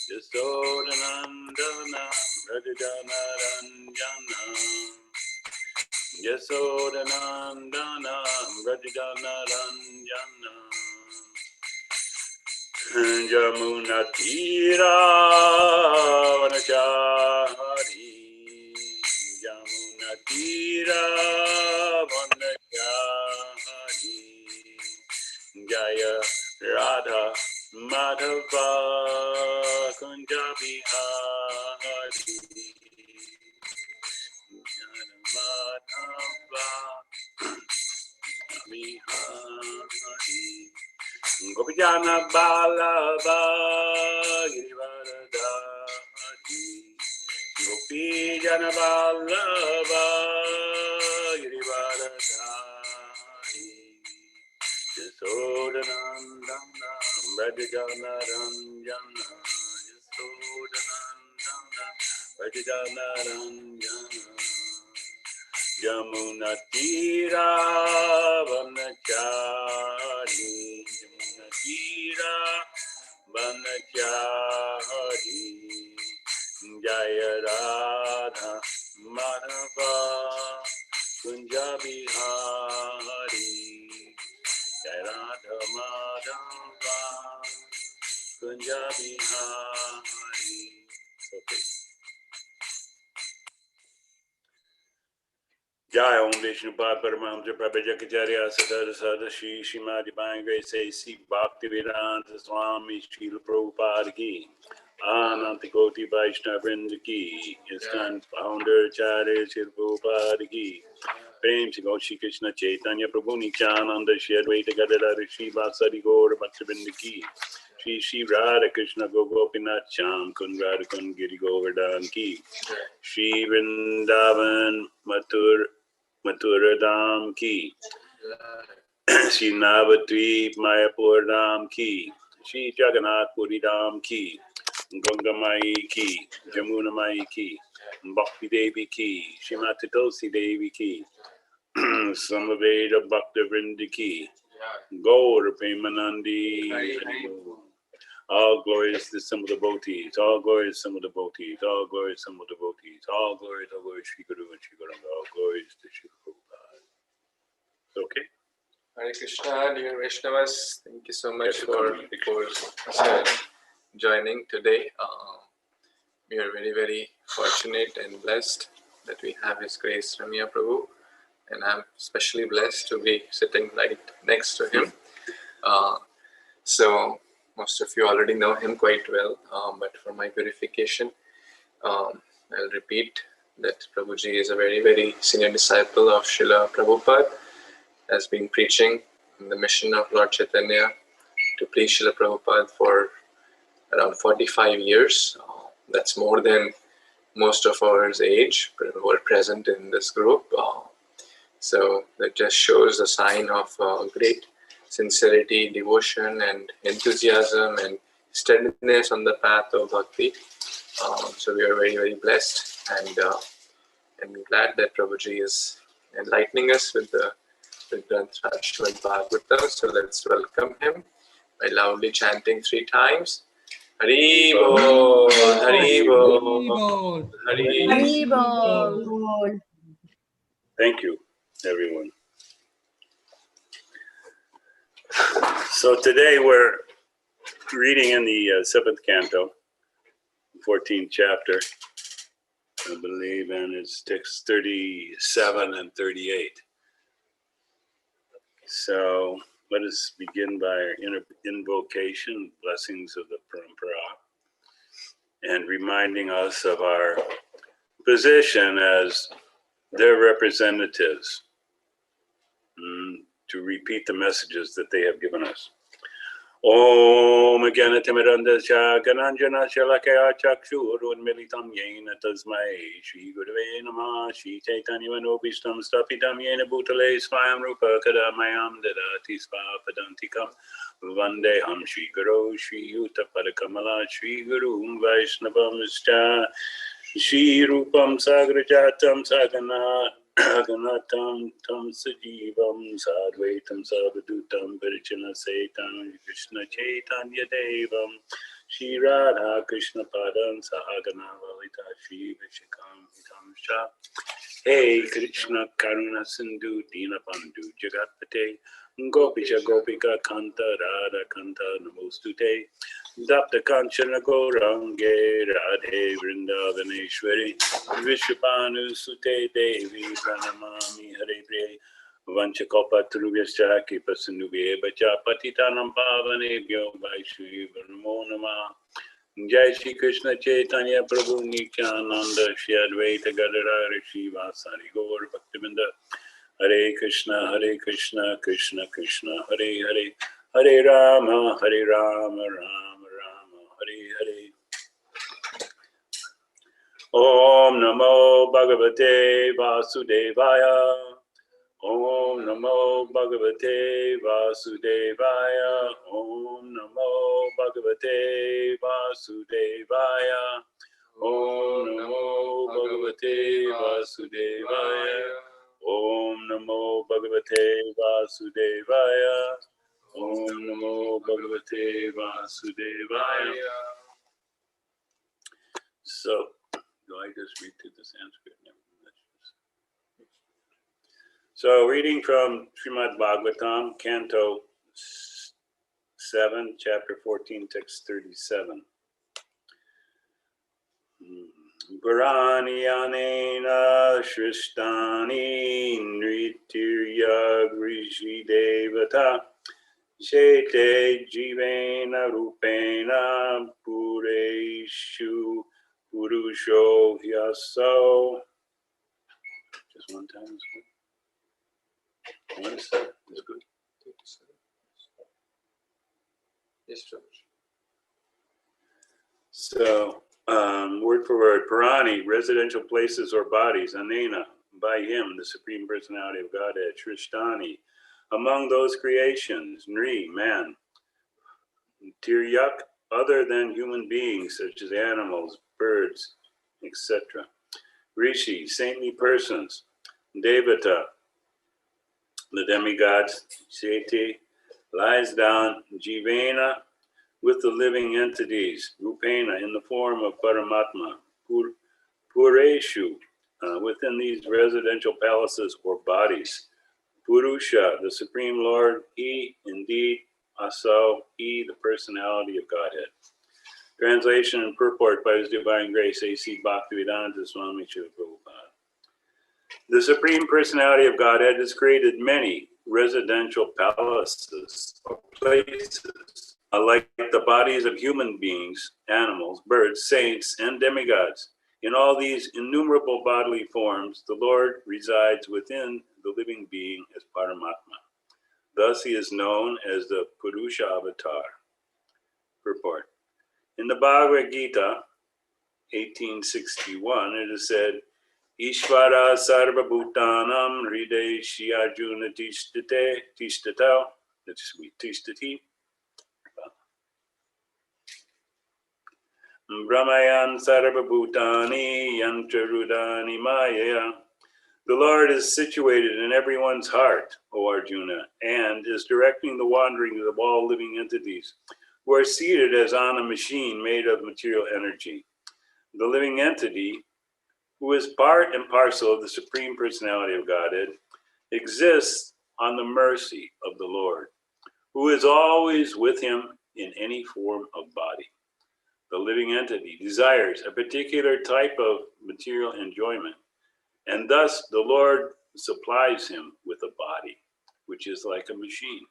Yasodhanandana Rajadanaranjana Yasodhanandana Rajadanaranjana Jamunatira Vanachari Jamunatira Vanachari Jaya Radha Madhava Kunjabi Hari Madhava Bihari Gopijana Balaba Girivaradari Gopijana Balaba Girivaradari Yasodhanandana Brajajana Ranjana Yasodhanandana Brajajana Ranjana Yamunatira Vanachari Yamunatira Vanachari Jaya Radha Madhava Kunjabi Hari Jaya Radha Madhava Kunjabi Hari. Okay. Jai Om Vishnu Pad Paramahamsa Prabhajakacharya Sadhara Sadha Shri Śrīmad Divine Grace A.C. Bhaktivedanta Swami Srila Prabhupada Ki Ananta Koti Vaishnava Vrinda Ki ISKCON Founder Acharya Srila Prabhupada Ki Prem Se Gaur Shri Krishna Chaitanya Prabhu Nityananda Shri Advaita Gadadhara Shri Vasari Gaur Bhaktavrinda Ki Shri Shri Radha Krishna Gopinath Cham Kun Radha Kun Giri Govardhan Ki Shri Vrindavan Mathura Dham Ki Shri Navadvip Mayapur Dham Ki Shri Jagannath Puri Dham Ki Ganga Mai Ki Jamuna Mai Ki Bhakti Devi Ki Shrimati Tulsi Devi Ki Samaveda Bhakta Vrinda Ki Gaur Premanandi all glory is the symbol of devotees, all glory is symbol of devotees, all glory is symbol of devotees, all glory to Shri Guru and Shri Guranga, all glory is to Shri Prabhupada. Okay? Hare Krishna, dear Vaishnavas, thank you so much for joining today. We are very, very fortunate and blessed that we have His Grace Ramiya Prabhu, and I'm especially blessed to be sitting right next to him. So most of you already know him quite well, but for my purification, I'll repeat that Prabhuji is a very, very senior disciple of Srila Prabhupada, has been preaching in the mission of Lord Chaitanya to please Srila Prabhupada for around 45 years. That's more than most of our age who are present in this group. So that just shows a sign of great sincerity, devotion, and enthusiasm and steadiness on the path of bhakti. So we are very, very blessed and glad that Prabhuji is enlightening us with the Śrīmad-Bhāgavatam. So let's welcome him by loudly chanting 3 times. Hari Bol, Hari Bol, Hari Bol. Thank you, everyone. So today we're reading in the 7th canto, 14th chapter, I believe, and it's texts 37 and 38. So let us begin by our invocation, blessings of the Parampara, and reminding us of our position as their representatives, to repeat the messages that they have given us. Om Ganatimirandasya Gananjana Shalakaya Chakshurun Militam Yena Tasmai Shri Gurave Namah Shri Chaitanya Manobishtam Stapitam Yena Bhutale Swayam Rupa Kadamayam Dadati Svapadantikam Vandeham Shri Guru Shri Yuta Padakamala Shri Guru Vaishnavam Vischa Shri Rupam Sagrajatam Sagana Aganatam Tam Sajivam Sadvaitam Savadutam Parichana Saitam Krishna Chaitanya Devam Shri Radha Krishna Padam Sahagana Lalita Shri Vishakam Hitamsha. Hey Krishna Karuna Sindhu Dinabandhu Jagatpate Gopisha Gopika Kanta Radha Kanta Namostute Dapta Kanchana Gaurange Radhe Vrindavaneshwari Vishwapanu Sute Devi Pranamami Hare Priya Vanchakopa Trubhyascha Kipasanubhye Bacha Patitanam Pavanebhyo Vaishvi Namo Namah. Jai Shri Krishna Chaitanya Prabhu Nityananda Shri Advaita Gadadhara Shri Vasari Gaur Bhaktivinoda Hare Krishna Krishna Krishna Hare Hare Hare Rama Rama Rama Hare Hare. Om Namo Bhagavate Vasudevaya. Om Namo Bhagavate Vasudevaya. Om Namo Bhagavate Vasudevaya. Om Namo Bhagavate Vasudevaya. Om Namo Bhagavate Vasudevaya. Om Namo Bhagavate Vasudevaya. So, do I just read through the Sanskrit? So, reading from Srimad Bhagvatam, Canto 7, Chapter 14, Text 37. Purani anena shristani nritirya grishi devata shete jivena rupena pureshu purusho hyaso. Just one time is good. What is that? That's good. Yes, Prabhu. So, word for word, Purani, residential places or bodies, Anena, by him, the Supreme Personality of Godhead, Shristani, among those creations, Nri, man, Tiryak, other than human beings, such as animals, birds, etc. Rishi, saintly persons, Devata, the demigods, Sheti, lies down, Jivena, with the living entities, Rupena, in the form of Paramatma, Pureshu, within these residential palaces or bodies, Purusha, the Supreme Lord, he, indeed, Aso, he, the personality of Godhead. Translation and purport by His Divine Grace, A.C. Bhaktivedanta Swami Śrīla Prabhupada. The Supreme Personality of Godhead has created many residential palaces or places, like the bodies of human beings, animals, birds, saints, and demigods. In all these innumerable bodily forms, the Lord resides within the living being as Paramatma. Thus he is known as the Purusha Avatar. Purport. In the Bhagavad Gita, 1861, it is said, Ishvara sarva bhutanam hriday shri arjuna tishtata, that's sweet, tishtati, brahmayan sarva bhutani yantrarudani maya. The Lord is situated in everyone's heart, O Arjuna, and is directing the wanderings of all living entities, who are seated as on a machine made of material energy. The living entity, who is part and parcel of the Supreme Personality of Godhead, exists on the mercy of the Lord, who is always with him in any form of body. The living entity desires a particular type of material enjoyment, and thus the Lord supplies him with a body, which is like a machine.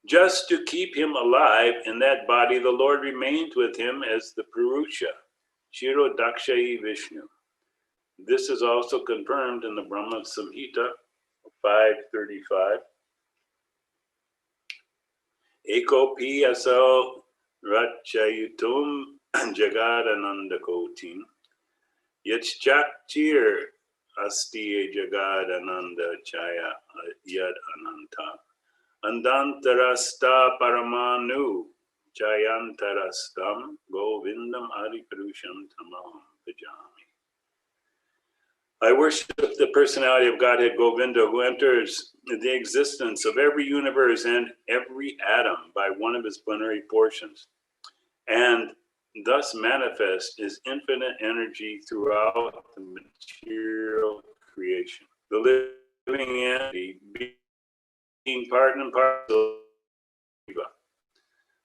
Just to keep him alive in that body, the Lord remains with him as the Purusha, Shirodakshayi Vishnu. This is also confirmed in the Brahma Samhita 535. Eko pi aso rachayutum jagadananda kotim yachchakchir asti jagadananda chaya yad ananta andantarasta paramanu chayantarastam govindam adipurusham tamam bhajami. I worship the personality of Godhead Govinda, who enters the existence of every universe and every atom by one of his plenary portions, and thus manifest is infinite energy throughout the material creation. The living entity being part and parcel of Jiva.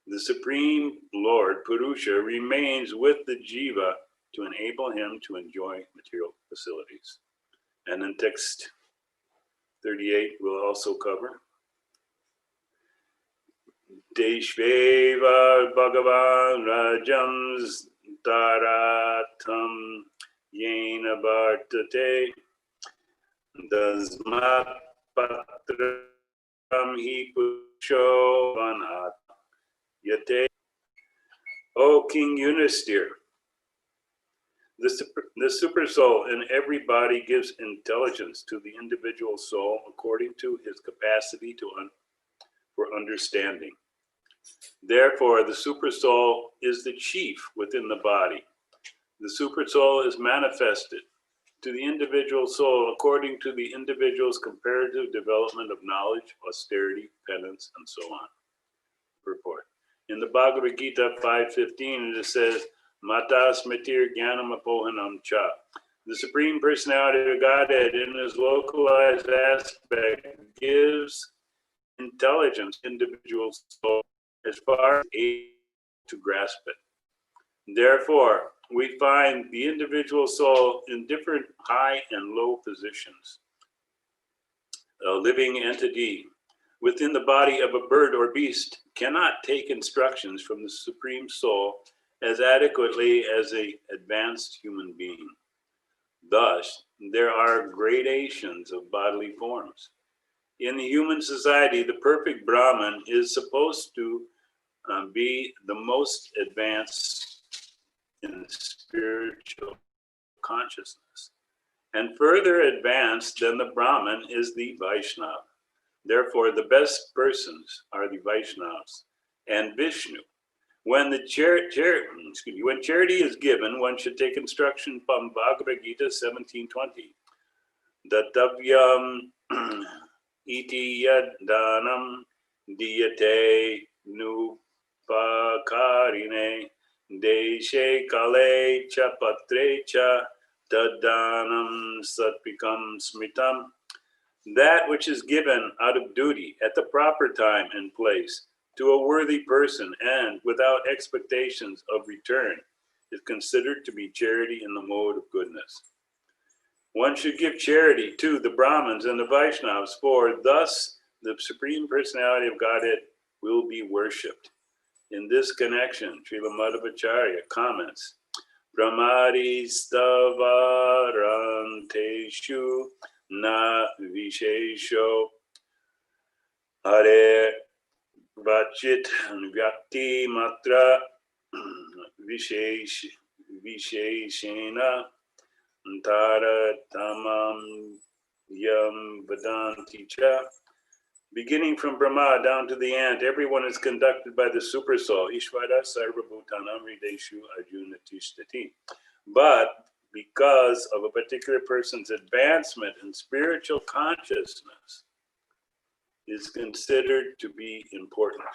The Supreme Lord Purusha remains with the Jiva to enable him to enjoy material facilities. And in text 38, we'll also cover Deshveva Bhagavan Rajam Taratam Yena Bhartate Dasmat Patram Hi Pusho Vanat Yate. O King Eunistere, the super soul in every body gives intelligence to the individual soul according to his capacity for understanding. Therefore, the super soul is the chief within the body. The super soul is manifested to the individual soul according to the individual's comparative development of knowledge, austerity, penance, and so on. Purport. In the Bhagavad Gita 5:15, it says, Matas Matir Jnanam Apohanam Cha. The Supreme Personality of Godhead in his localized aspect gives intelligence to individual soul as far as able to grasp it. Therefore, we find the individual soul in different high and low positions. A living entity within the body of a bird or beast cannot take instructions from the Supreme Soul as adequately as an advanced human being. Thus, there are gradations of bodily forms. In the human society, the perfect Brahman is supposed to be the most advanced in spiritual consciousness. And further advanced than the Brahman is the Vaishnava. Therefore, the best persons are the Vaishnavas and Vishnu. When when charity is given, one should take instruction from Bhagavad Gita 17:20. Datavyam iti yad danam diyate nupakarine deshe kale cha patre cha tadanam satvikam smitam. That which is given out of duty at the proper time and place to a worthy person and without expectations of return is considered to be charity in the mode of goodness. One should give charity to the Brahmins and the Vaishnavas, for thus the Supreme Personality of Godhead will be worshipped. In this connection, Srila Madhvacharya comments, Brahmari stavaranteshu na vishesho hare vachit vyakti matra visheshena tara tamam yam vedanti cha. Beginning from Brahma down to the ant, everyone is conducted by the super soul, Ishvara Sarva Bhutanam Hrideshu Arjuna Tishtati. But because of a particular person's advancement in spiritual consciousness is considered to be important.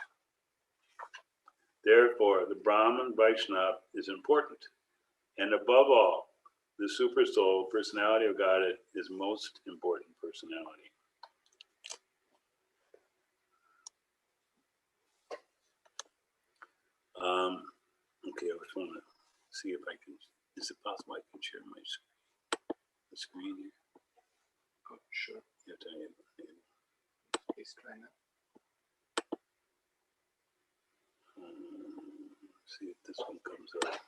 Therefore, the Brahman Vaishnava is important. And above all, the super soul, personality of Godhead, is most important personality. Okay, I just want to see if I can, is it possible I can share my screen here? Oh, sure. Yeah, Please try now. See if this one comes up.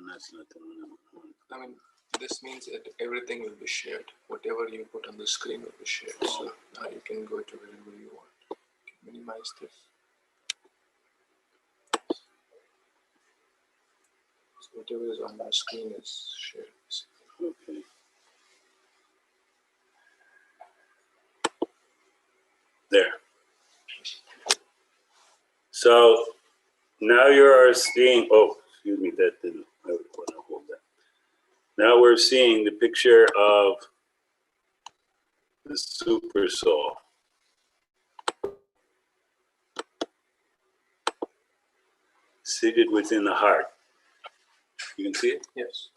That's not the one I want. I mean, this means that everything will be shared. Whatever you put on the screen will be shared. So now you can go to wherever you want. You can minimize this. So whatever is on my screen is shared. Okay. There. So now you are seeing, oh, excuse me, that didn't, I would want to hold that. Now we're seeing the picture of the super soul. seated within the heart. You can see it? Yes.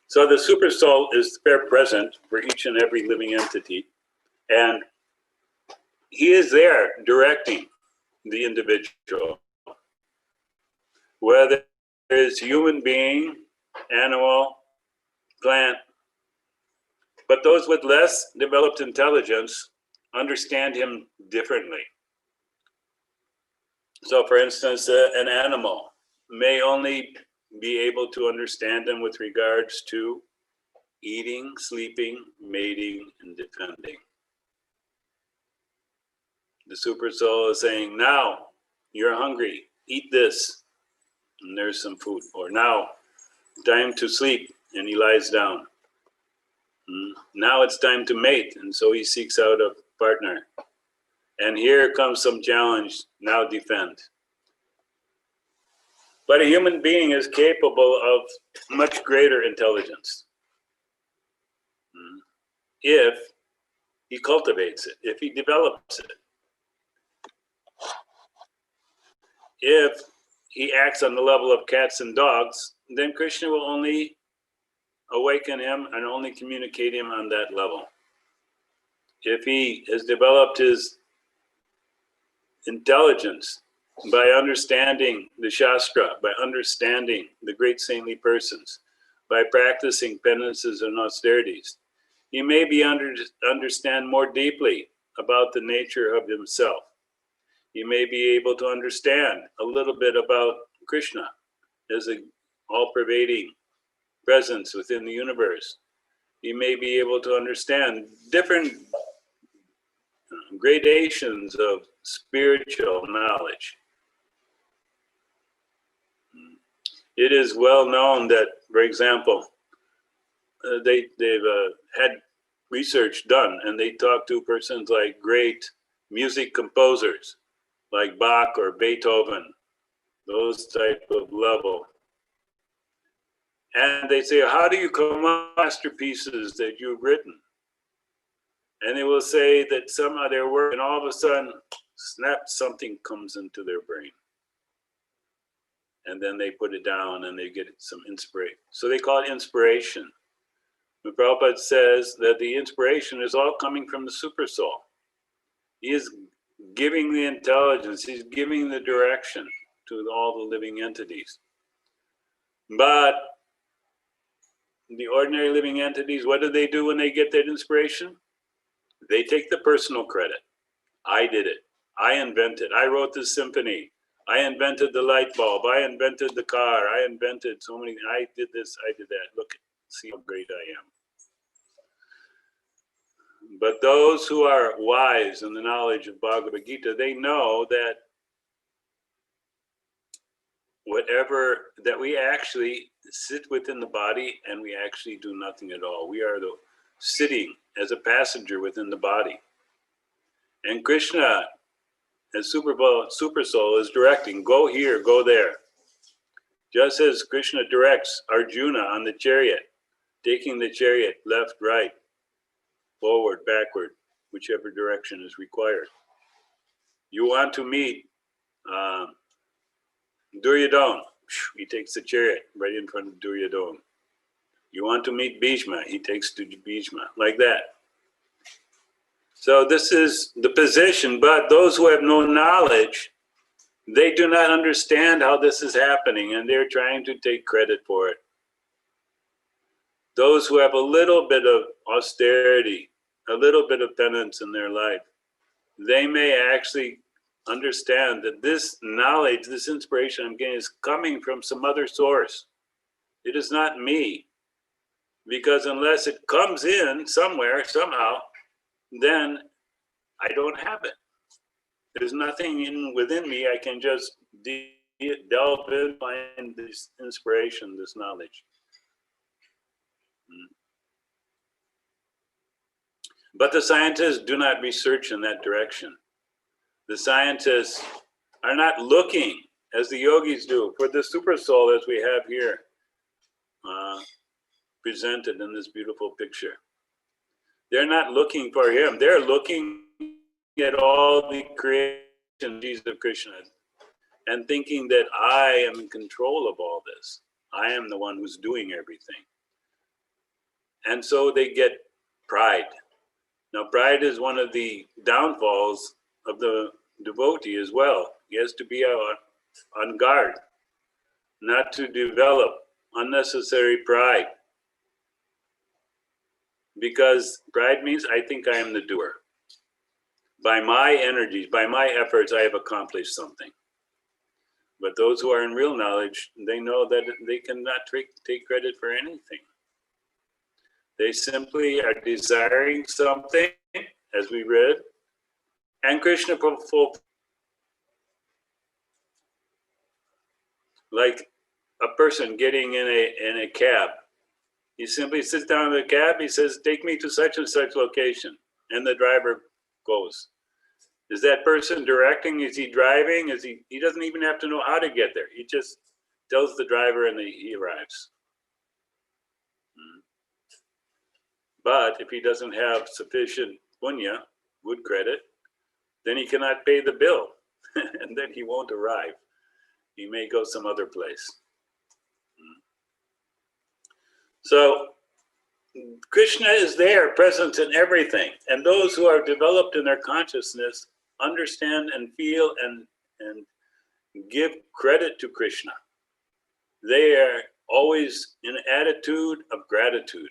So the super soul is there present for each and every living entity, and he is there directing the individual, whether it's human being, animal, plant. But those with less developed intelligence understand him differently. So for instance, an animal may only be able to understand him with regards to eating, sleeping, mating, and defending. The super soul is saying, now you're hungry, eat this, and there's some food. Or now, time to sleep, and he lies down. Now it's time to mate, and so he seeks out a partner. And here comes some challenge, now defend. But a human being is capable of much greater intelligence if he cultivates it, if he develops it. If he acts on the level of cats and dogs, then Kṛṣṇa will only awaken him and only communicate him on that level. If he has developed his intelligence by understanding the Shastra, by understanding the great saintly persons, by practicing penances and austerities, he may be understand more deeply about the nature of himself. He may be able to understand a little bit about Kṛṣṇa as an all-pervading presence within the universe. He may be able to understand different gradations of spiritual knowledge. It is well known that, for example, they've had research done, and they talk to persons like great music composers, like Bach or Beethoven, those type of level. And they say, how do you come up with masterpieces that you've written? And they will say that some of their work, and all of a sudden, snap, something comes into their brain. And then they put it down and they get some inspiration. So they call it inspiration. But Prabhupada says that the inspiration is all coming from the super soul. He is giving the intelligence, he's giving the direction to all the living entities. But the ordinary living entities, what do they do when they get that inspiration? They take the personal credit. I did it. I invented. I wrote this symphony. I invented the light bulb. I invented the car. I invented so many. I did this. I did that. Look, see how great I am. But those who are wise in the knowledge of Bhagavad Gita, they know that whatever, that we actually sit within the body and we actually do nothing at all. We are sitting as a passenger within the body. And Kṛṣṇa, as super soul, is directing, go here, go there. Just as Kṛṣṇa directs Arjuna on the chariot, taking the chariot left, right, forward, backward, whichever direction is required. You want to meet Duryodhana, he takes the chariot right in front of Duryodhana. You want to meet Bhishma, he takes to Bhishma, like that. So this is the position, but those who have no knowledge, they do not understand how this is happening, and they're trying to take credit for it. Those who have a little bit of austerity, a little bit of penance in their life, they may actually understand that this knowledge, this inspiration I'm getting is coming from some other source. It is not me. Because unless it comes in somewhere, somehow, then I don't have it. There's nothing within me. I can just delve in, find this inspiration, this knowledge. But the scientists do not research in that direction. The scientists are not looking, as the yogis do, for the super soul as we have here, presented in this beautiful picture. They're not looking for him. They're looking at all the creations of Kṛṣṇa. and thinking that I am in control of all this. I am the one who's doing everything. And so they get pride. Now, pride is one of the downfalls of the devotee as well. He has to be on guard, not to develop unnecessary pride. Because pride means I think I am the doer. By my energies, by my efforts, I have accomplished something. But those who are in real knowledge, they know that they cannot take credit for anything. They simply are desiring something, as we read, and Kṛṣṇa fulfills. Like a person getting in a cab. He simply sits down in the cab, he says, take me to such and such location. And the driver goes. Is that person directing? Is he driving? He doesn't even have to know how to get there. He just tells the driver and he arrives. But if he doesn't have sufficient punya, good credit, then he cannot pay the bill. And then he won't arrive. He may go some other place. So Kṛṣṇa is there, present in everything. And those who are developed in their consciousness understand and feel and give credit to Kṛṣṇa. They are always in an attitude of gratitude,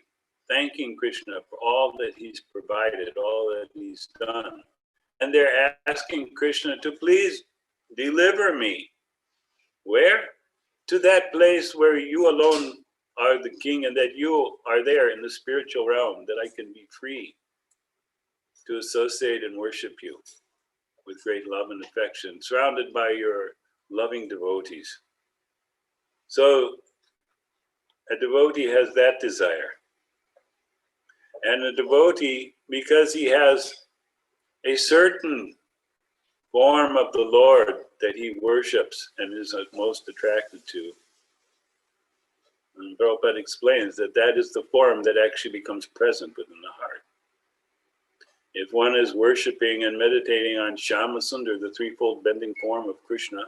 thanking Kṛṣṇa for all that he's provided, all that he's done. And they're asking Kṛṣṇa to please deliver me. Where? To that place where you alone are the king, and that you are there in the spiritual realm, that I can be free to associate and worship you with great love and affection, surrounded by your loving devotees. So a devotee has that desire. And a devotee, because he has a certain form of the Lord that he worships and is most attracted to, and Prabhupada explains that that is the form that actually becomes present within the heart. If one is worshipping and meditating on Shyamasundar, the threefold bending form of Kṛṣṇa,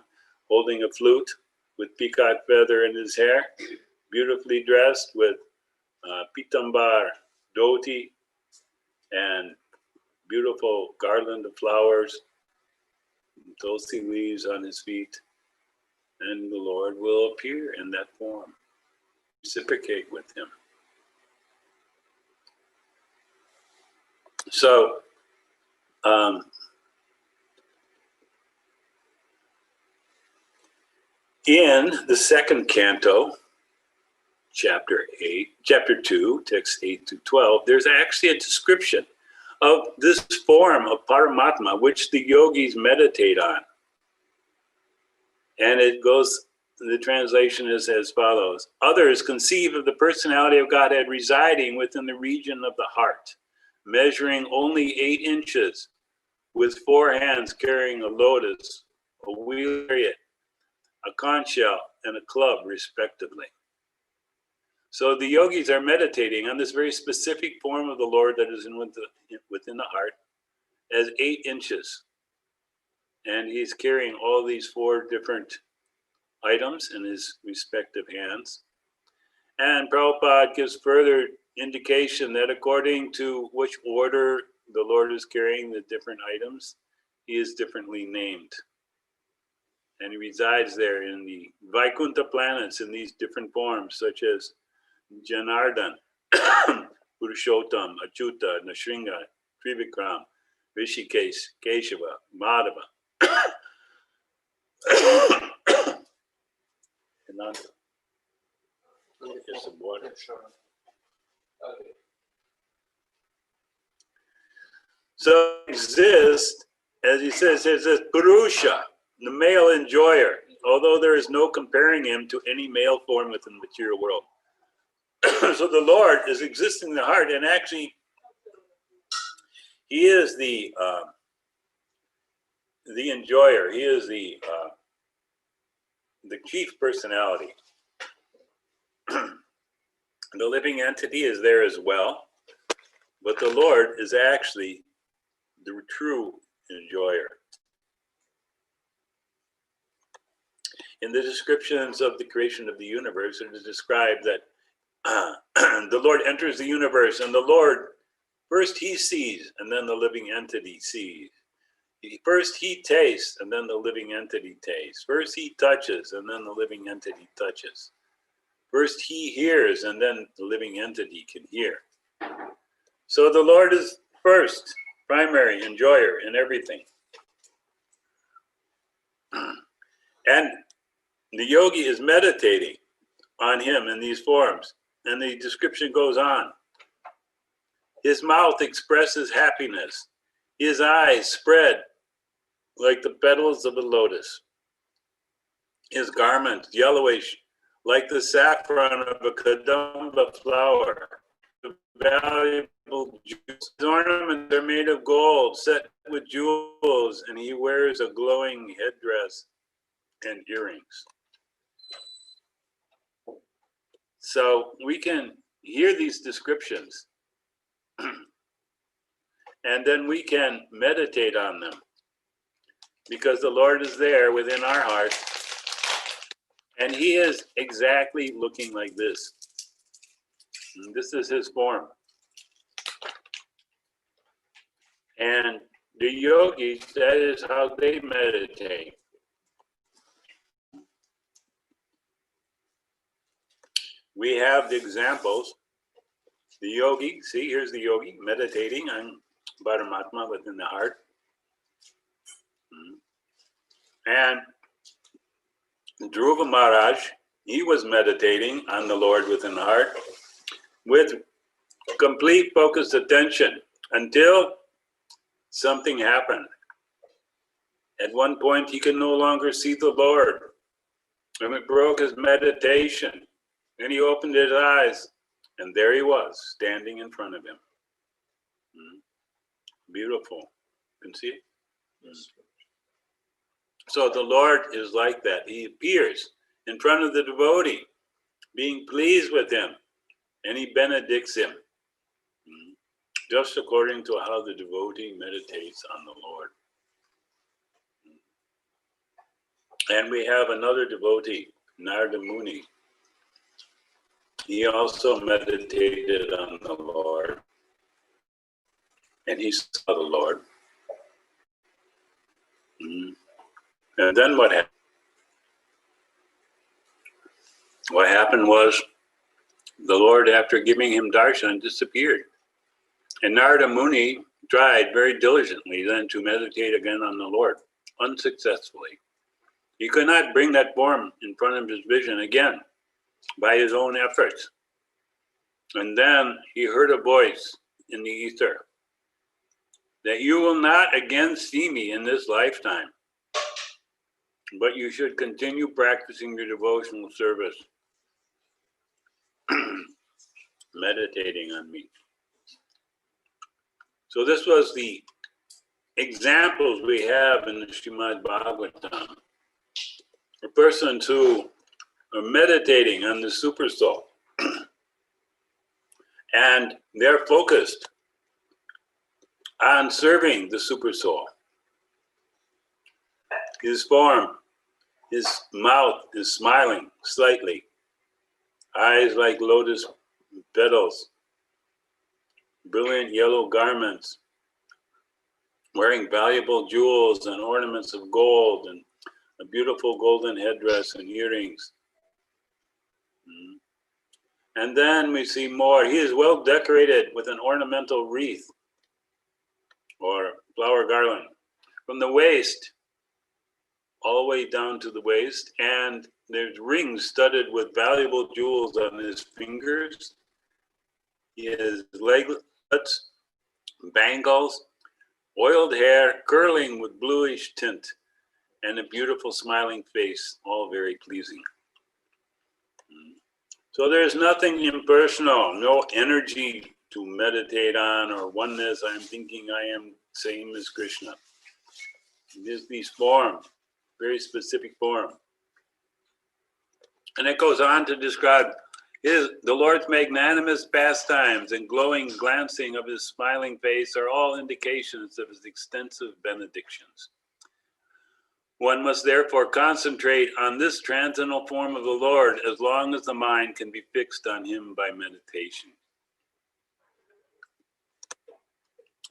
holding a flute with peacock feather in his hair, beautifully dressed with pitambar, dhoti, and beautiful garland of flowers, tulsi leaves on his feet, and the Lord will appear in that form. Reciprocate with him. So, in the second canto, chapter 2, texts 8 to 12, there's actually a description of this form of Paramatma, which the yogis meditate on. And it goes, the translation is as follows. Others conceive of the personality of Godhead residing within the region of the heart, measuring only 8 inches, with 4 hands carrying a lotus, a wheel chariot, a conch shell, and a club, respectively. So the yogis are meditating on this very specific form of the Lord that is within the heart as 8 inches. And he's carrying all these 4 different items in his respective hands. And Prabhupada gives further indication that according to which order the Lord is carrying the different items, he is differently named. And he resides there in the Vaikuntha planets in these different forms, such as Janardhan, Purushottam, Achyuta, Nrsimha, Trivikram, Rishikesh, Keshava, Madhava, Ananta. Get some water. So exist, as he says, is this Purusha, the male enjoyer, although there is no comparing him to any male form within the material world. So the Lord is existing in the heart, and actually he is the enjoyer. He is the chief personality. The living entity is there as well, but the Lord is actually the true enjoyer. In the descriptions of the creation of the universe, it is described that the Lord enters the universe, and the Lord, first he sees, and then the living entity sees. First he tastes, and then the living entity tastes. First he touches, and then the living entity touches. First he hears, and then the living entity can hear. So the Lord is first, primary enjoyer in everything. And the yogi is meditating on him in these forms. And the description goes on. His mouth expresses happiness. His eyes spread like the petals of a lotus. His garment yellowish like the saffron of a kadamba flower. The valuable jewels. His ornaments are made of gold, set with jewels, and he wears a glowing headdress and earrings. So we can hear these descriptions and then we can meditate on them because the Lord is there within our heart and he is exactly looking like this. And this is his form. And the yogis, that is how they meditate. We have the examples. The yogi, see, here's the yogi meditating on Paramatma within the heart. And Dhruva Maharaj, he was meditating on the Lord within the heart with complete focused attention until something happened. At one point, he could no longer see the Lord, and it broke his meditation. And he opened his eyes, and there he was, standing in front of him. Beautiful. You can see it? Yes. So the Lord is like that. He appears in front of the devotee, being pleased with him, and he benedicts him, just according to how the devotee meditates on the Lord. And we have another devotee, Narada Muni. He also meditated on the Lord, and he saw the Lord. And then what happened? What happened was the Lord, after giving him darshan, disappeared. And Narada Muni tried very diligently then to meditate again on the Lord, unsuccessfully. He could not bring that form in front of his vision again by his own efforts. And then he heard a voice in the ether that you will not again see me in this lifetime, but you should continue practicing your devotional service, meditating on me. So this was the examples we have in the Śrīmad-Bhāgavatam. For persons who are meditating on the super soul and they're focused on serving the super soul. His form, his mouth is smiling slightly, eyes like lotus petals, brilliant yellow garments, wearing valuable jewels and ornaments of gold and a beautiful golden headdress and earrings. And then we see more. He is well decorated with an ornamental wreath or flower garland from the waist all the way down to the waist. And there's rings studded with valuable jewels on his fingers. He has leglets, bangles, oiled hair curling with bluish tint, and a beautiful smiling face, all very pleasing. So there's nothing impersonal, no energy to meditate on or oneness. I'm thinking I am same as Kṛṣṇa. There's these forms, very specific form. And it goes on to describe the Lord's magnanimous pastimes and glowing glancing of his smiling face are all indications of his extensive benedictions. One must therefore concentrate on this transcendental form of the Lord as long as the mind can be fixed on him by meditation.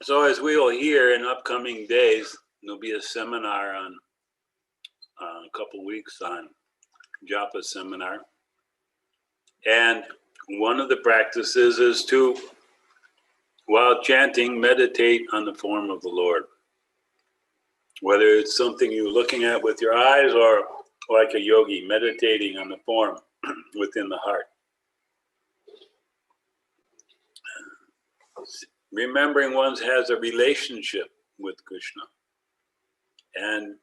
So as we will hear in upcoming days, there'll be a seminar on a couple weeks on Japa seminar. And one of the practices is to, while chanting, meditate on the form of the Lord. Whether it's something you're looking at with your eyes or like a yogi, meditating on the form within the heart. Remembering one has a relationship with Kṛṣṇa and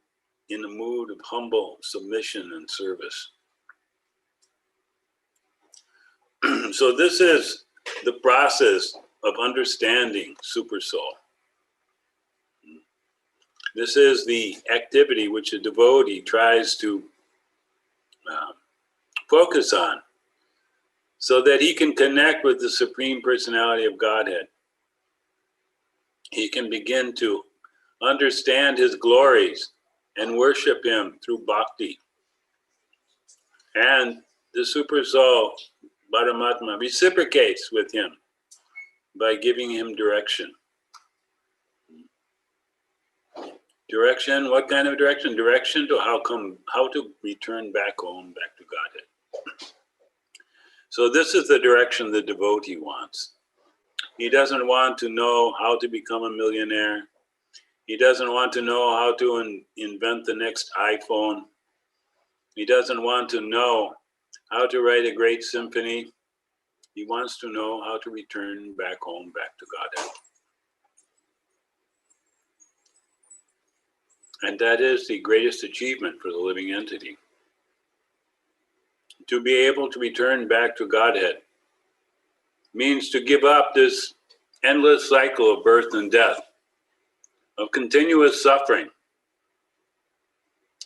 in a mood of humble submission and service. So this is the process of understanding Supersoul. This is the activity which a devotee tries to focus on so that he can connect with the Supreme Personality of Godhead. He can begin to understand his glories and worship him through bhakti. And the Supersoul, Paramatma, reciprocates with him by giving him direction. Direction, what kind of direction? Direction to how to return back home, back to Godhead. So this is the direction the devotee wants. He doesn't want to know how to become a millionaire. He doesn't want to know how to invent the next iPhone. He doesn't want to know how to write a great symphony. He wants to know how to return back home, back to Godhead. And that is the greatest achievement for the living entity. To be able to return back to Godhead means to give up this endless cycle of birth and death, of continuous suffering.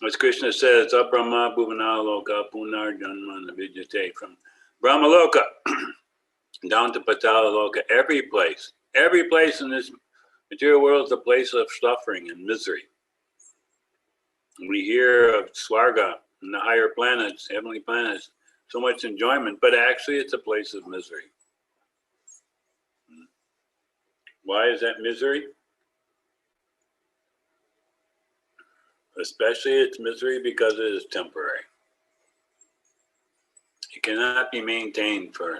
As Krishna says, Abrahma Bhuvanaloka Punar Janma Navijate, from Brahmaloka down to Patalaloka, every place in this material world is a place of suffering and misery. We hear of Swarga and the higher planets, heavenly planets, so much enjoyment, but actually it's a place of misery. Why is that misery? Especially it's misery because it is temporary. It cannot be maintained for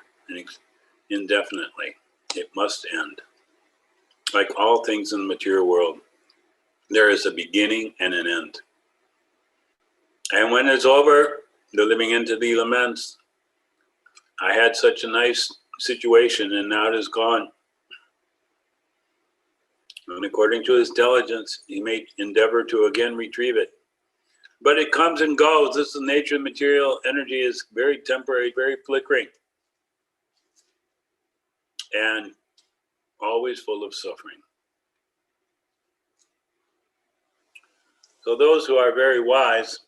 indefinitely. It must end. Like all things in the material world, there is a beginning and an end. And when it's over, the living entity laments, I had such a nice situation and now it is gone. And according to his intelligence, he may endeavor to again retrieve it. But it comes and goes. This is the nature of material energy, is very temporary, very flickering, and always full of suffering. So those who are very wise,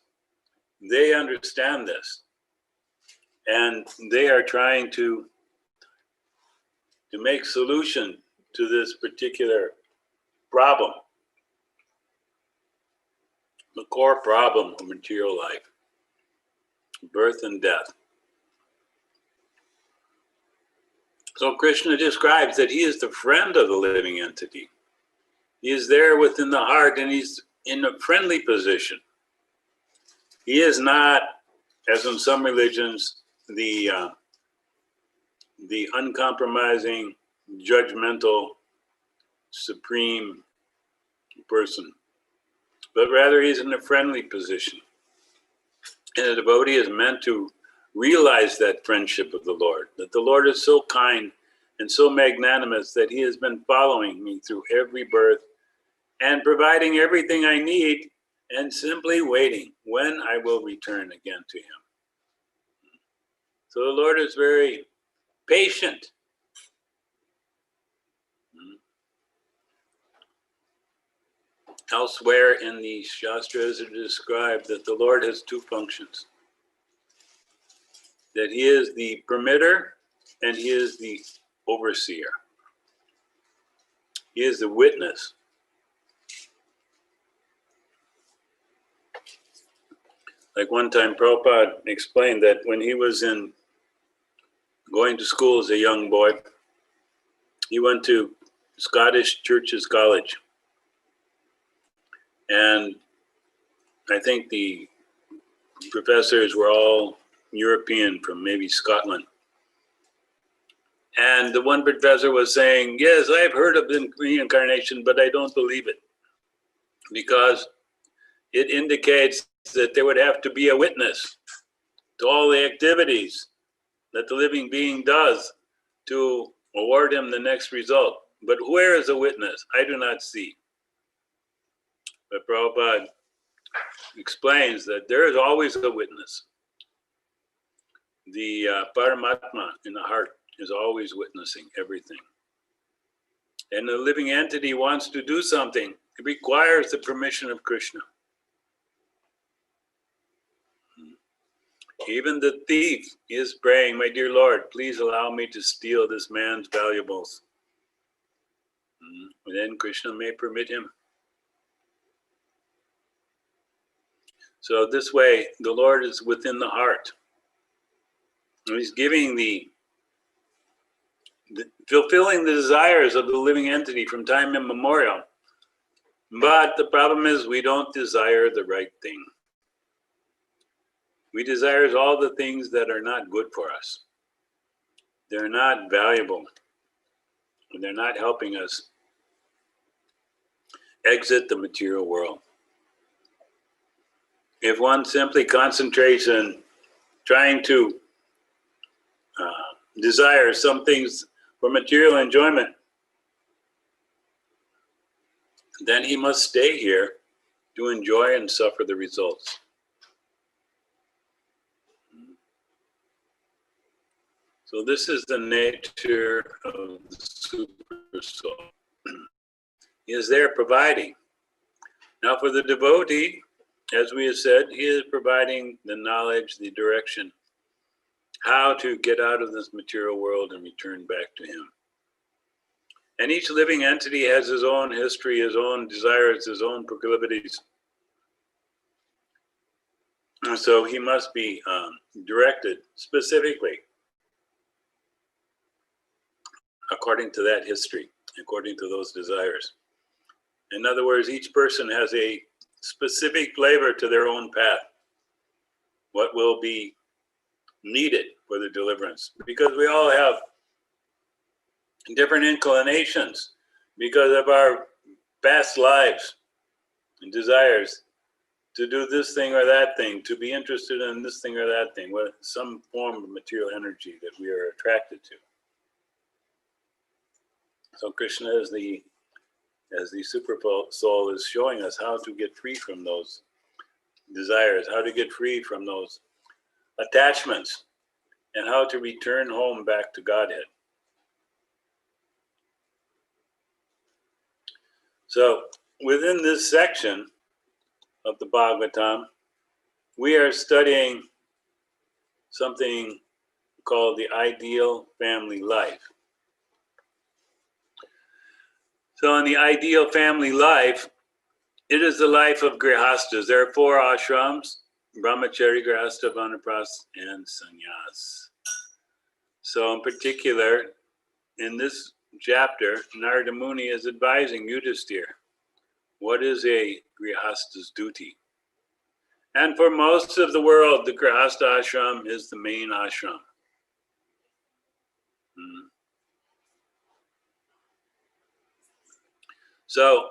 they understand this. And they are trying to make solution to this particular problem, the core problem of material life, birth and death. So Kṛṣṇa describes that he is the friend of the living entity. He is there within the heart and he's in a friendly position. He is not, as in some religions, the uncompromising, judgmental, supreme person, but rather he's in a friendly position. And a devotee is meant to realize that friendship of the Lord, that the Lord is so kind and so magnanimous that he has been following me through every birth and providing everything I need and simply waiting when I will return again to him. So the Lord is very patient. Elsewhere in the Shastras it is described that the Lord has two functions. That he is the permitter and he is the overseer. He is the witness. Like one time Prabhupada explained that when he was going to school as a young boy, he went to Scottish Churches College. And I think the professors were all European from maybe Scotland. And the one professor was saying, yes, I've heard of reincarnation, but I don't believe it, because it indicates that there would have to be a witness to all the activities that the living being does to award him the next result. But where is a witness? I do not see. But Prabhupada explains that there is always a witness. The Paramatma in the heart is always witnessing everything. And the living entity wants to do something. It requires the permission of Kṛṣṇa. Even the thief is praying, my dear Lord, please allow me to steal this man's valuables. And then Kṛṣṇa may permit him. So this way, the Lord is within the heart. And he's giving fulfilling the desires of the living entity from time immemorial. But the problem is we don't desire the right thing. We desire all the things that are not good for us. They're not valuable. And they're not helping us exit the material world. If one simply concentrates on trying to desire some things for material enjoyment, then he must stay here to enjoy and suffer the results. So this is the nature of the super soul. He is there providing. Now for the devotee, as we have said, he is providing the knowledge, the direction, how to get out of this material world and return back to him. And each living entity has his own history, his own desires, his own proclivities. And so he must be directed specifically according to that history, according to those desires. In other words, each person has a specific flavor to their own path. What will be needed for the deliverance? Because we all have different inclinations because of our past lives and desires to do this thing or that thing, to be interested in this thing or that thing, with some form of material energy that we are attracted to. So Kṛṣṇa as the super soul is showing us how to get free from those desires, how to get free from those attachments, and how to return home back to Godhead. So within this section of the Bhagvatam, we are studying something called the ideal family life. So in the ideal family life, it is the life of grihastas. There are 4 ashrams: brahmachari, grihastha, vanaprastha, and sannyas. So in particular, in this chapter, Narada Muni is advising Yudhisthira, what is a grihasta's duty? And for most of the world, the grihastha ashram is the main ashram. So,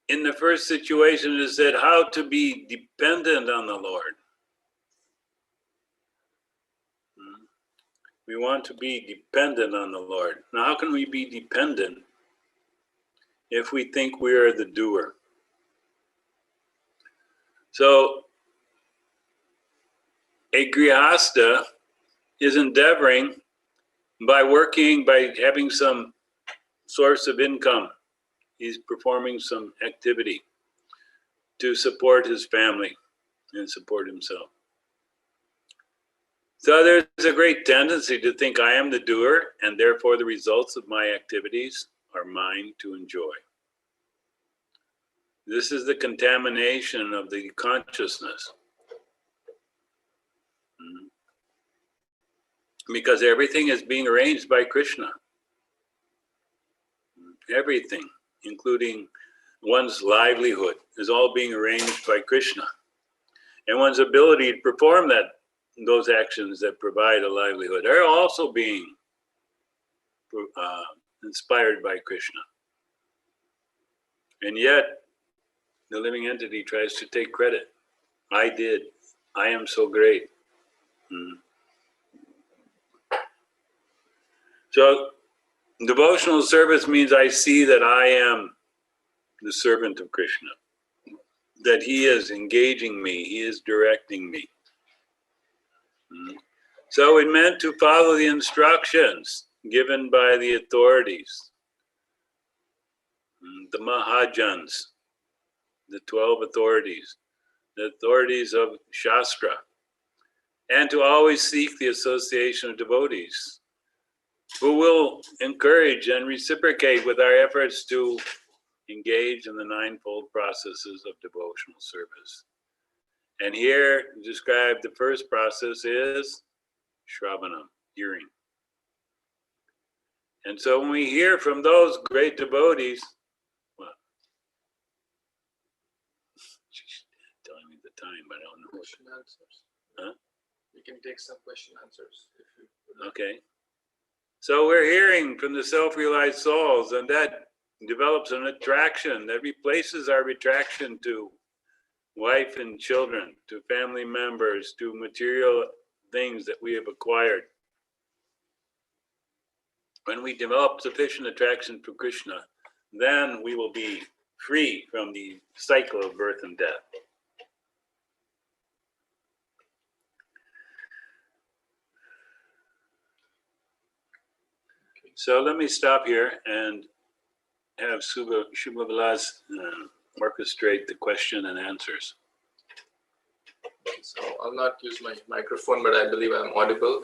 in the first situation, it said how to be dependent on the Lord. We want to be dependent on the Lord. Now, how can we be dependent if we think we are the doer? So, a grihastha is endeavoring by working, by having some source of income. He's performing some activity to support his family and support himself. So there's a great tendency to think I am the doer, and therefore the results of my activities are mine to enjoy. This is the contamination of the consciousness. Because everything is being arranged by Kṛṣṇa. Everything, including one's livelihood, is all being arranged by Kṛṣṇa. And one's ability to perform those actions that provide a livelihood are also being inspired by Kṛṣṇa. And yet, the living entity tries to take credit. I did. I am so great. So, devotional service means I see that I am the servant of Kṛṣṇa, that he is engaging me, he is directing me. So it meant to follow the instructions given by the authorities, the Mahajans, the 12 authorities, the authorities of Shastra, and to always seek the association of devotees who will encourage and reciprocate with our efforts to engage in the ninefold processes of devotional service. And here described, the first process is Shravanam, hearing. And so when we hear from those great devotees, well, she's telling me the time, but I don't know. Question answers. Huh? You can take some question answers if you would like. Okay. So we're hearing from the self-realized souls, and that develops an attraction that replaces our attraction to wife and children, to family members, to material things that we have acquired. When we develop sufficient attraction for Kṛṣṇa, then we will be free from the cycle of birth and death. So let me stop here and have Shubha Vilas orchestrate the question and answers. So I'll not use my microphone, but I believe I'm audible.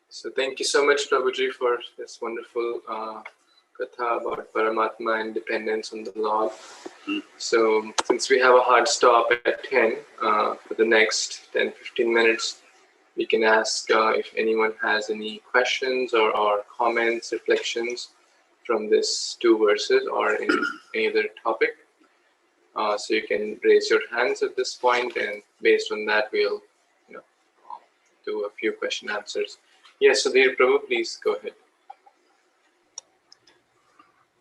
So thank you so much, Prabhuji, for this wonderful katha about Paramatma and dependence on the Lord. So since we have a hard stop at 10, for the next 10-15 minutes, we can ask if anyone has any questions or comments, reflections from these two verses or any other topic. So you can raise your hands at this point, and based on that, we'll do a few question answers. Yes, so dear Prabhu, please go ahead.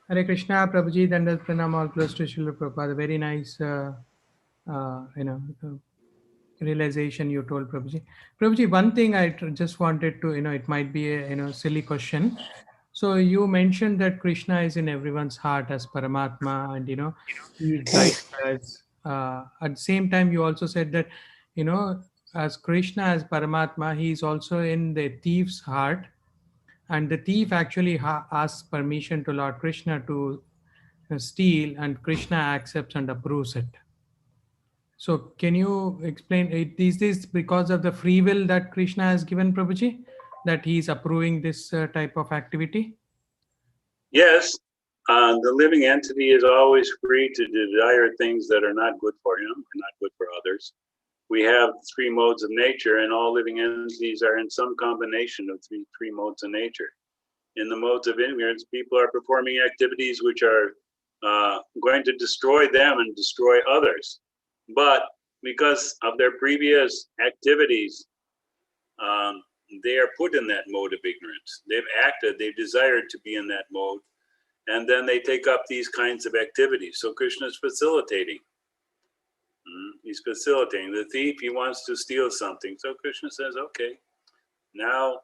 Hare Krishna, Prabhuji, Dandat Pranam, all close to Srila Prabhupada. Very nice, realization you told, Prabhuji. Prabhuji, one thing I just wanted to, it might be a, silly question. So you mentioned that Krishna is in everyone's heart as Paramatma, and, he guides us. At the same time, you also said that, as Krishna, as Paramatma, he is also in the thief's heart. And the thief actually asks permission to Lord Krishna to steal, and Krishna accepts and approves it. So can you explain, is this because of the free will that Krishna has given, Prabhuji, that he is approving this type of activity? Yes, the living entity is always free to desire things that are not good for him, or not good for others. We have three modes of nature, and all living entities are in some combination of three modes of nature. In the modes of ignorance, people are performing activities which are going to destroy them and destroy others. But because of their previous activities, they are put in that mode of ignorance. They've acted, they've desired to be in that mode, and then they take up these kinds of activities. So Krishna is facilitating. He's facilitating. The thief, he wants to steal something. So Krishna says, okay, now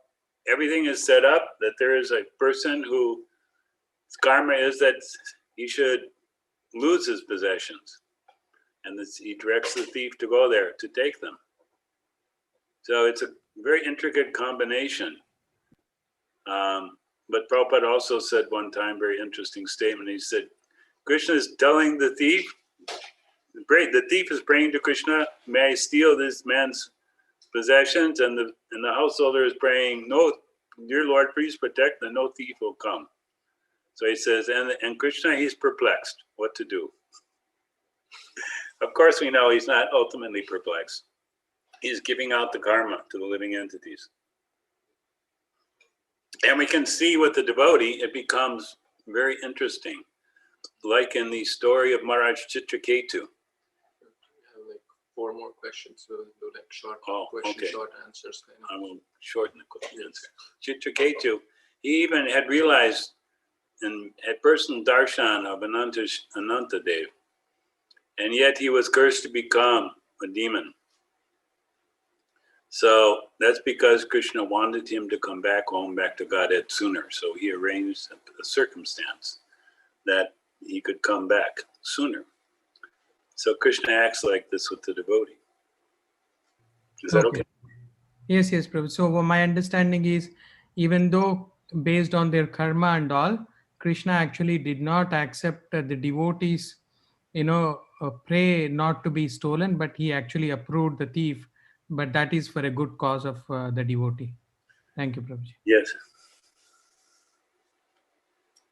everything is set up that there is a person whose karma is that he should lose his possessions. And he directs the thief to go there to take them. So it's a very intricate combination. But Prabhupada also said one time, very interesting statement. He said, Krishna is telling the thief, the thief is praying to Krishna, may I steal this man's possessions? And the householder is praying, no, dear Lord, please protect, and no thief will come. So he says, and Kṛṣṇa, he's perplexed what to do. Of course, we know he's not ultimately perplexed. He's giving out the karma to the living entities. And we can see with the devotee, it becomes very interesting. Like in the story of Maharaj Chitraketu. We have like 4 more questions. So we'll do like short questions, okay. short answers. Kind of. I will shorten the question answer. Chitraketu, he even had realized and had personal darshan of Anantadev. And yet he was cursed to become a demon. So that's because Kṛṣṇa wanted him to come back home, back to Godhead sooner. So he arranged a circumstance that he could come back sooner. So Kṛṣṇa acts like this with the devotee. Is that okay? Yes, Prabhu. So my understanding is, even though based on their karma and all, Kṛṣṇa actually did not accept the devotees, pray not to be stolen, but he actually approved the thief. But that is for a good cause of the devotee. Thank you, Prabhuji. Yes.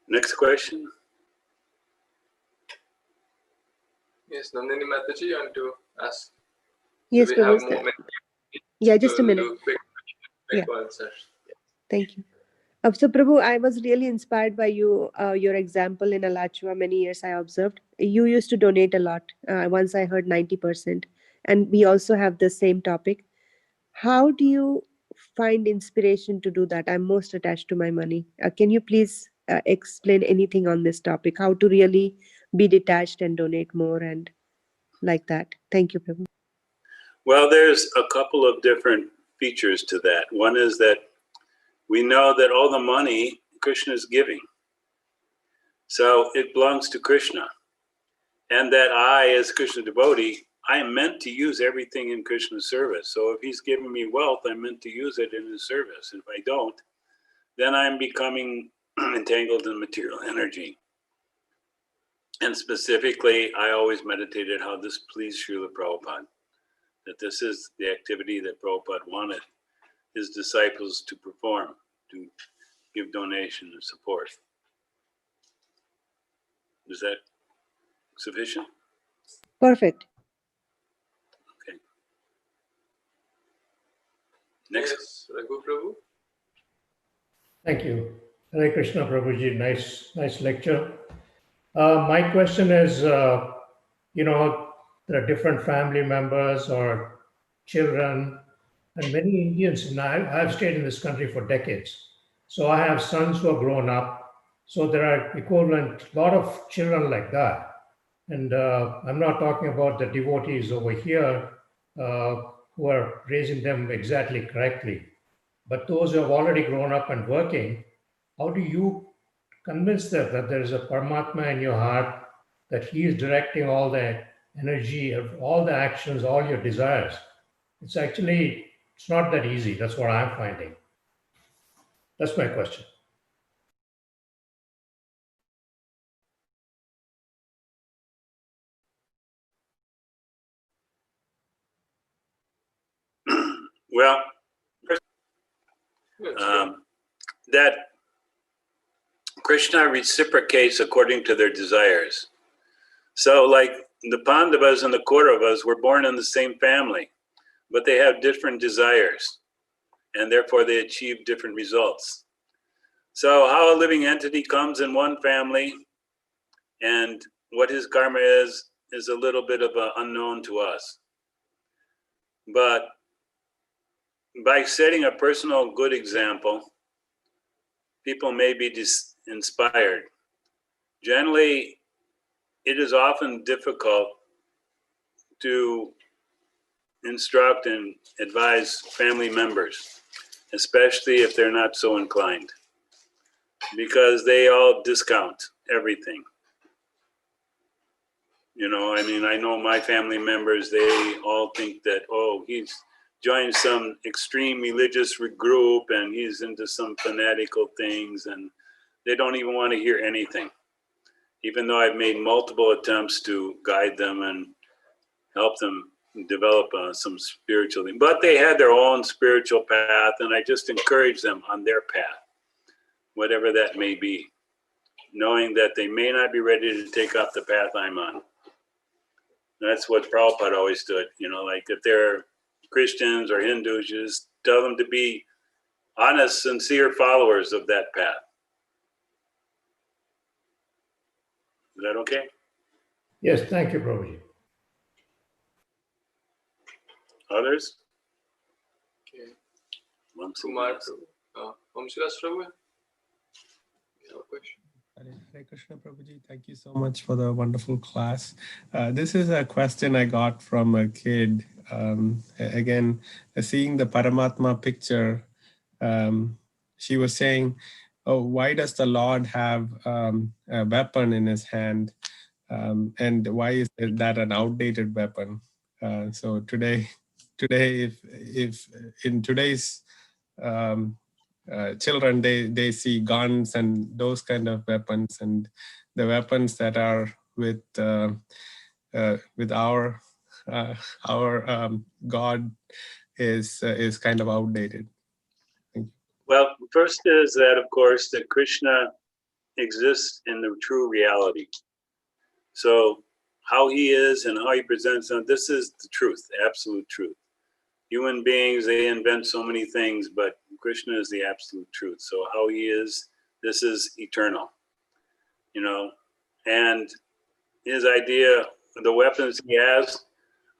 Next question. Yes, Nandini Mataji, you want to ask? Yes, Do we have Prabhu. more minutes? Yeah, just a We'll minute. do quick answers. Yeah. Thank you. So Prabhu, I was really inspired by your example in Alachua. Many years I observed. You used to donate a lot. Once I heard 90%. And we also have the same topic. How do you find inspiration to do that? I'm most attached to my money. Can you please explain anything on this topic? How to really be detached and donate more and like that? Thank you, Prabhu. Well, there's a couple of different features to that. One is that we know that all the money Kṛṣṇa is giving. So it belongs to Kṛṣṇa. And that I, as Kṛṣṇa devotee, I am meant to use everything in Kṛṣṇa's service. So if he's giving me wealth, I'm meant to use it in his service. If I don't, then I'm becoming entangled in material energy. And specifically, I always meditated how this pleased Srila Prabhupada, that this is the activity that Prabhupada wanted his disciples to perform, to give donation and support. Is that sufficient? Perfect. Okay. Next. Yes, Raghu Prabhu. Thank you. Hare Krishna, Prabhuji. Nice lecture. My question is, there are different family members or children, and many Indians, and I've stayed in this country for decades. So I have sons who are grown up. So there are equivalent, a lot of children like that. And I'm not talking about the devotees over here who are raising them exactly correctly. But those who have already grown up and working, how do you convince them that there is a Paramatma in your heart, that he is directing all the energy of all the actions, all your desires? It's not that easy. That's what I'm finding. That's my question. Well, that Kṛṣṇa reciprocates according to their desires. So like the Pandavas and the Kauravas were born in the same family, but they have different desires, and therefore they achieve different results. So how a living entity comes in one family and what his karma is a little bit of an unknown to us. But by setting a personal good example, people may be inspired. Generally, it is often difficult to instruct and advise family members, especially if they're not so inclined, because they all discount everything. I know my family members, they all think that, oh, he's joined some extreme religious group and he's into some fanatical things, and they don't even want to hear anything. Even though I've made multiple attempts to guide them and help them develop some spiritual thing. But they had their own spiritual path, and I just encourage them on their path, whatever that may be. knowing that they may not be ready to take up the path I'm on. That's what Prabhupada always stood, like if they're Christians or Hindus, you just tell them to be honest, sincere followers of that path. Is that okay? Yes, thank you, Prabhuji. Others? Okay. Once Kumar again. Prabhu. Vamsilas Prabhu, you have a question? Hare Krishna Prabhuji, thank you so much for the wonderful class. This is a question I got from a kid. Again, seeing the Paramatma picture, she was saying, oh, why does the Lord have a weapon in his hand? And why is that an outdated weapon? So today, if in today's children, they see guns and those kind of weapons, and the weapons that are with our God is kind of outdated. Thank you. Well, first is that, of course, that Krishna exists in the true reality. So how he is and how he presents them, this is the truth, the absolute truth. Human beings, they invent so many things, but Krishna is the absolute truth. So how he is, this is eternal, and his idea, the weapons he has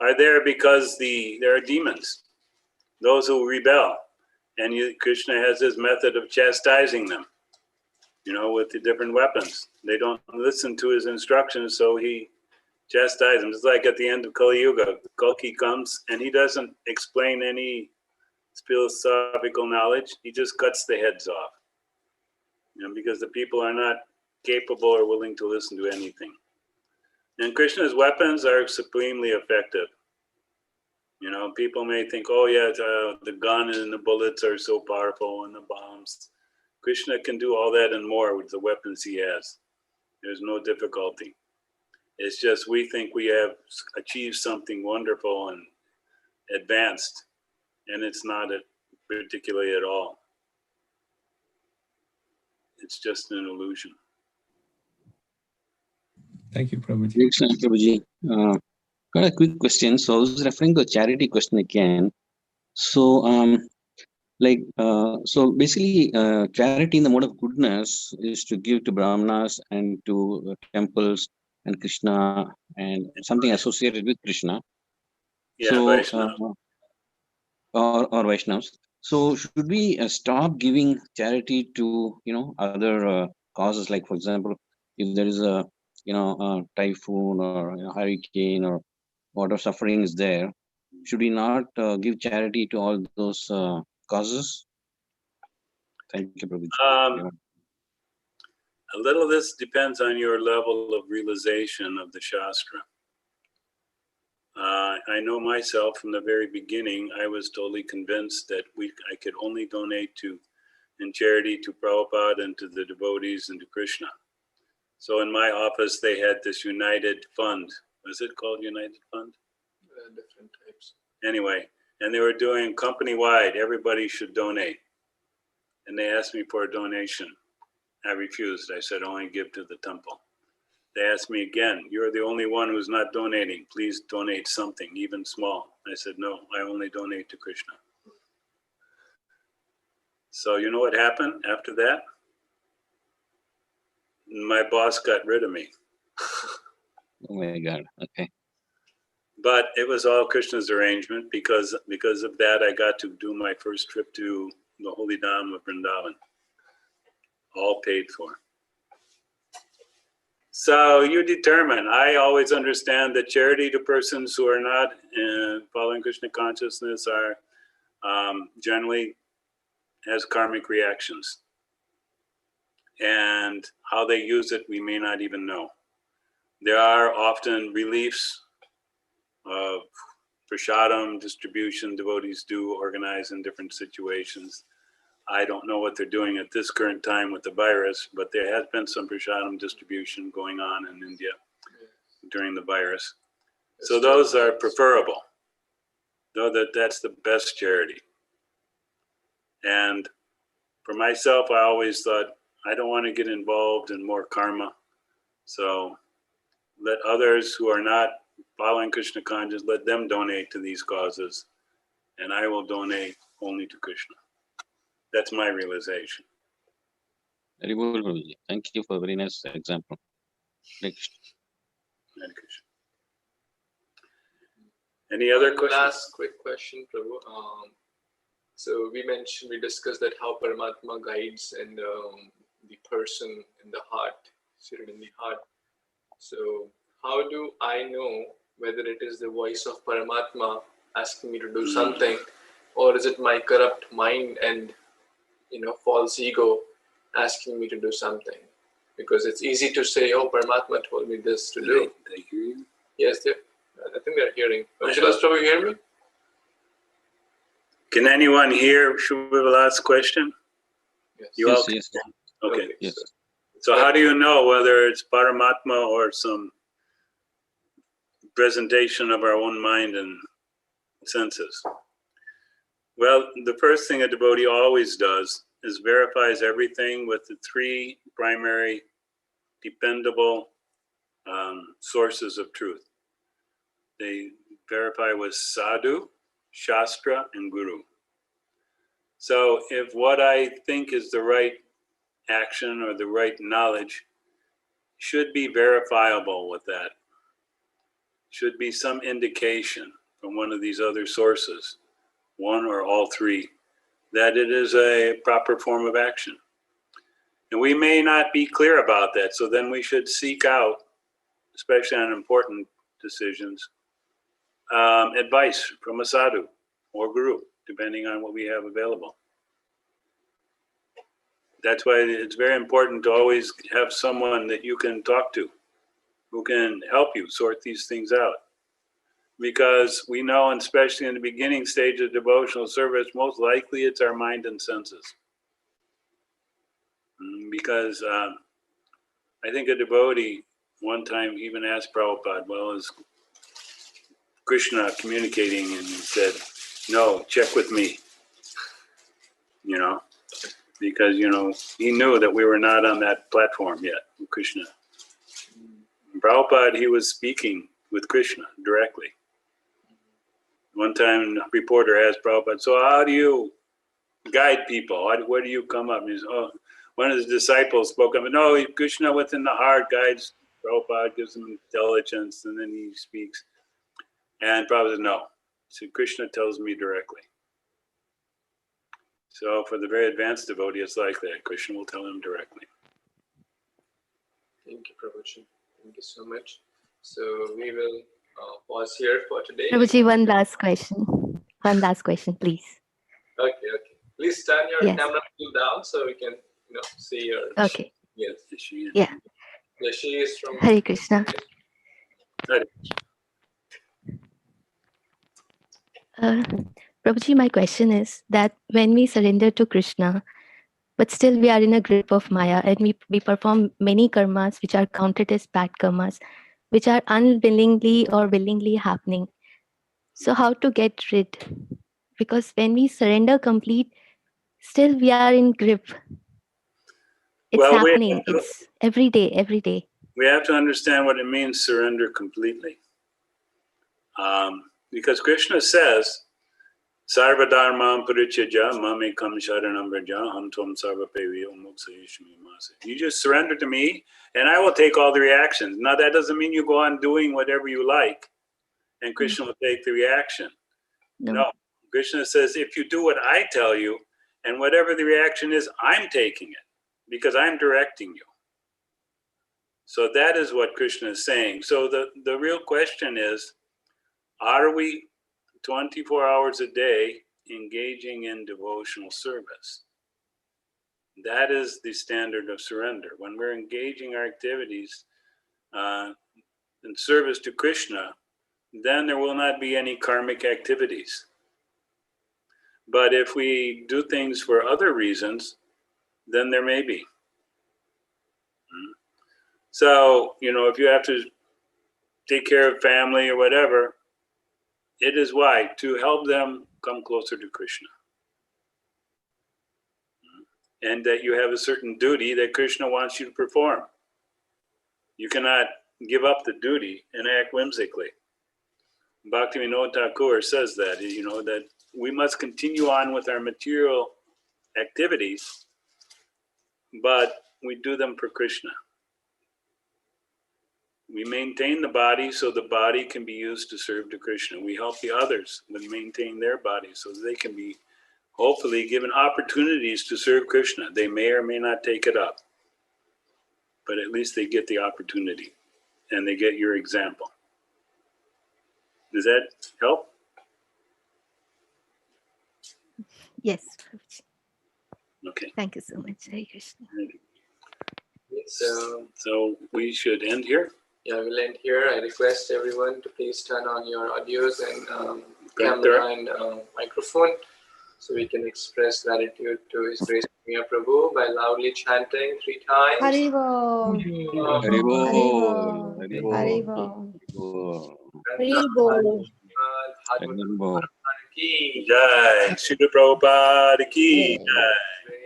are there because there are demons, those who rebel. And Krishna has his method of chastising them, with the different weapons. They don't listen to his instructions, so he chastises them. It's like at the end of Kali Yuga, Kalki comes and he doesn't explain any philosophical knowledge. He just cuts the heads off, because the people are not capable or willing to listen to anything. And Krishna's weapons are supremely effective. People may think, oh yeah, the gun and the bullets are so powerful and the bombs. Krishna can do all that and more with the weapons he has. There's no difficulty. It's just we think we have achieved something wonderful and advanced, and it's not particularly at all. It's just an illusion. Thank you, Prabhuji. Excellent, Prabhuji. Got a quick question. So I was referring to a charity question again. So, so basically, charity in the mode of goodness is to give to brahmanas and to temples and Krishna and something associated with Krishna. Yeah, so, Vaishnava. Or Vaishnavas. So should we stop giving charity to other causes, like for example, if there is a typhoon or hurricane or whatever suffering is there, should we not give charity to all those causes? Thank you, Prabhuji. A little of this depends on your level of realization of the Shastra. I know myself from the very beginning, I was totally convinced that I could only donate in charity to Prabhupada and to the devotees and to Krishna. So in my office, they had this United Fund. Was it called United Fund? Different types. Anyway, and they were doing company-wide, everybody should donate. And they asked me for a donation. I refused. I said, only give to the temple. They asked me again, you're the only one who's not donating. Please donate something, even small. I said, no, I only donate to Krishna. So you know what happened after that? My boss got rid of me. Oh my God, okay. But it was all Krishna's arrangement because of that, I got to do my first trip to the Holy Dham of Vrindavan. All paid for. So you determine. I always understand that charity to persons who are not following Krishna consciousness are generally has karmic reactions. And how they use it, we may not even know. There are often reliefs of prasadam distribution devotees do organize in different situations. I don't know what they're doing at this current time with the virus, but there has been some prasadam distribution going on in India during the virus. So those are preferable, though that's the best charity. And for myself, I always thought I don't want to get involved in more karma. So let others who are not following Krishna consciousness, let them donate to these causes, and I will donate only to Krishna. That's my realization. Very good, Prabhuji. Thank you for a very nice example. Next. Hare Krishna. Any other questions? Last quick question, Prabhu. So we discussed that how Paramatma guides and the person in the heart, seated in the heart. So how do I know whether it is the voice of Paramatma asking me to do something, or is it my corrupt mind and false ego asking me to do something? Because it's easy to say, "Oh, Paramatma told me this to do." They hear you? Yes, I think they're hearing. Prabhu, you hear me? Can anyone hear Shubhavil's question? Yes. You all Yes, can? yes. Okay. Yes. So how do you know whether it's Paramatma or some presentation of our own mind and senses? Well, the first thing a devotee always does is verifies everything with the three primary dependable sources of truth. They verify with sadhu, shastra, and guru. So if what I think is the right action or the right knowledge should be verifiable with that, should be some indication from one of these other sources, one or all three, that it is a proper form of action. And we may not be clear about that, so then we should seek out, especially on important decisions, advice from a sadhu or guru, depending on what we have available. That's why it's very important to always have someone that you can talk to, who can help you sort these things out. Because we know, and especially in the beginning stage of devotional service, most likely it's our mind and senses. Because I think a devotee one time even asked Prabhupada, well, is Krishna communicating? And he said, no, check with me. Because, he knew that we were not on that platform yet, with Krishna. And Prabhupada, he was speaking with Krishna directly. One time, a reporter asked Prabhupada, so how do you guide people? Where do you come up? And he said, one of his disciples spoke up, no, Krishna within the heart guides Prabhupada, gives him intelligence, and then he speaks. And Prabhupada said, no. So Krishna tells me directly. So for the very advanced devotee, it's like that. Krishna will tell him directly. Thank you, Prabhuji. Thank you so much. So we will pause here for today. Prabhuji, one last question. One last question, please. Okay. Please turn your Yes. camera down so we can, see your. Okay. Yes. Yeah. Yeah, she is from. Hare Krishna. Prabhuji, my question is that when we surrender to Krishna, but still we are in a grip of Maya and we perform many karmas which are counted as bad karmas, which are unwillingly or willingly happening. So how to get rid? Because when we surrender complete, still we are in grip. It's happening. It's every day. We have to understand what it means, surrender completely. Because Krishna says, Sarva dharmam parityajya mamekam sharanam vraja aham tvam sarva peviyo moksayishmi mase. You just surrender to me and I will take all the reactions. Now that doesn't mean you go on doing whatever you like and Krishna will take the reaction. No. Krishna says, if you do what I tell you and whatever the reaction is, I'm taking it because I'm directing you. So that is what Krishna is saying. So the real question is, are we 24 hours a day engaging in devotional service? That is the standard of surrender. When we're engaging our activities in service to Krishna, then there will not be any karmic activities. But if we do things for other reasons, then there may be. So, if you have to take care of family or whatever, it is why? To help them come closer to Krishna. and that you have a certain duty that Krishna wants you to perform. You cannot give up the duty and act whimsically. Bhaktivinoda Thakur says that, that we must continue on with our material activities, but we do them for Krishna. We maintain the body so the body can be used to serve to Krishna. We help the others with maintain their bodies so that they can be hopefully given opportunities to serve Krishna. They may or may not take it up, but at least they get the opportunity and they get your example. Does that help? Yes, Prabhuji. Okay. Thank you so much. Hare Krishna. So we should end here. yeah, we'll end here. I request everyone to please turn on your audios and Printer. camera and microphone, so we can express gratitude to His Grace Ramiya Prabhu by loudly chanting 3 times. Haribo. Haribo. Haribo. Haribo. Haribo. Haribo. Jai. Srila Prabhupada ki jai. Hare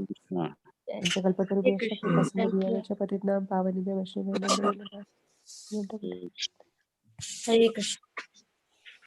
Krishna. जगल्पतरुभ्यश्च कृपसिन्धुभ्यश्च पतितनां पावनेभ्यः वैष्णवेभ्यो नमो नमः। Hare Krishna. Hare Krishna.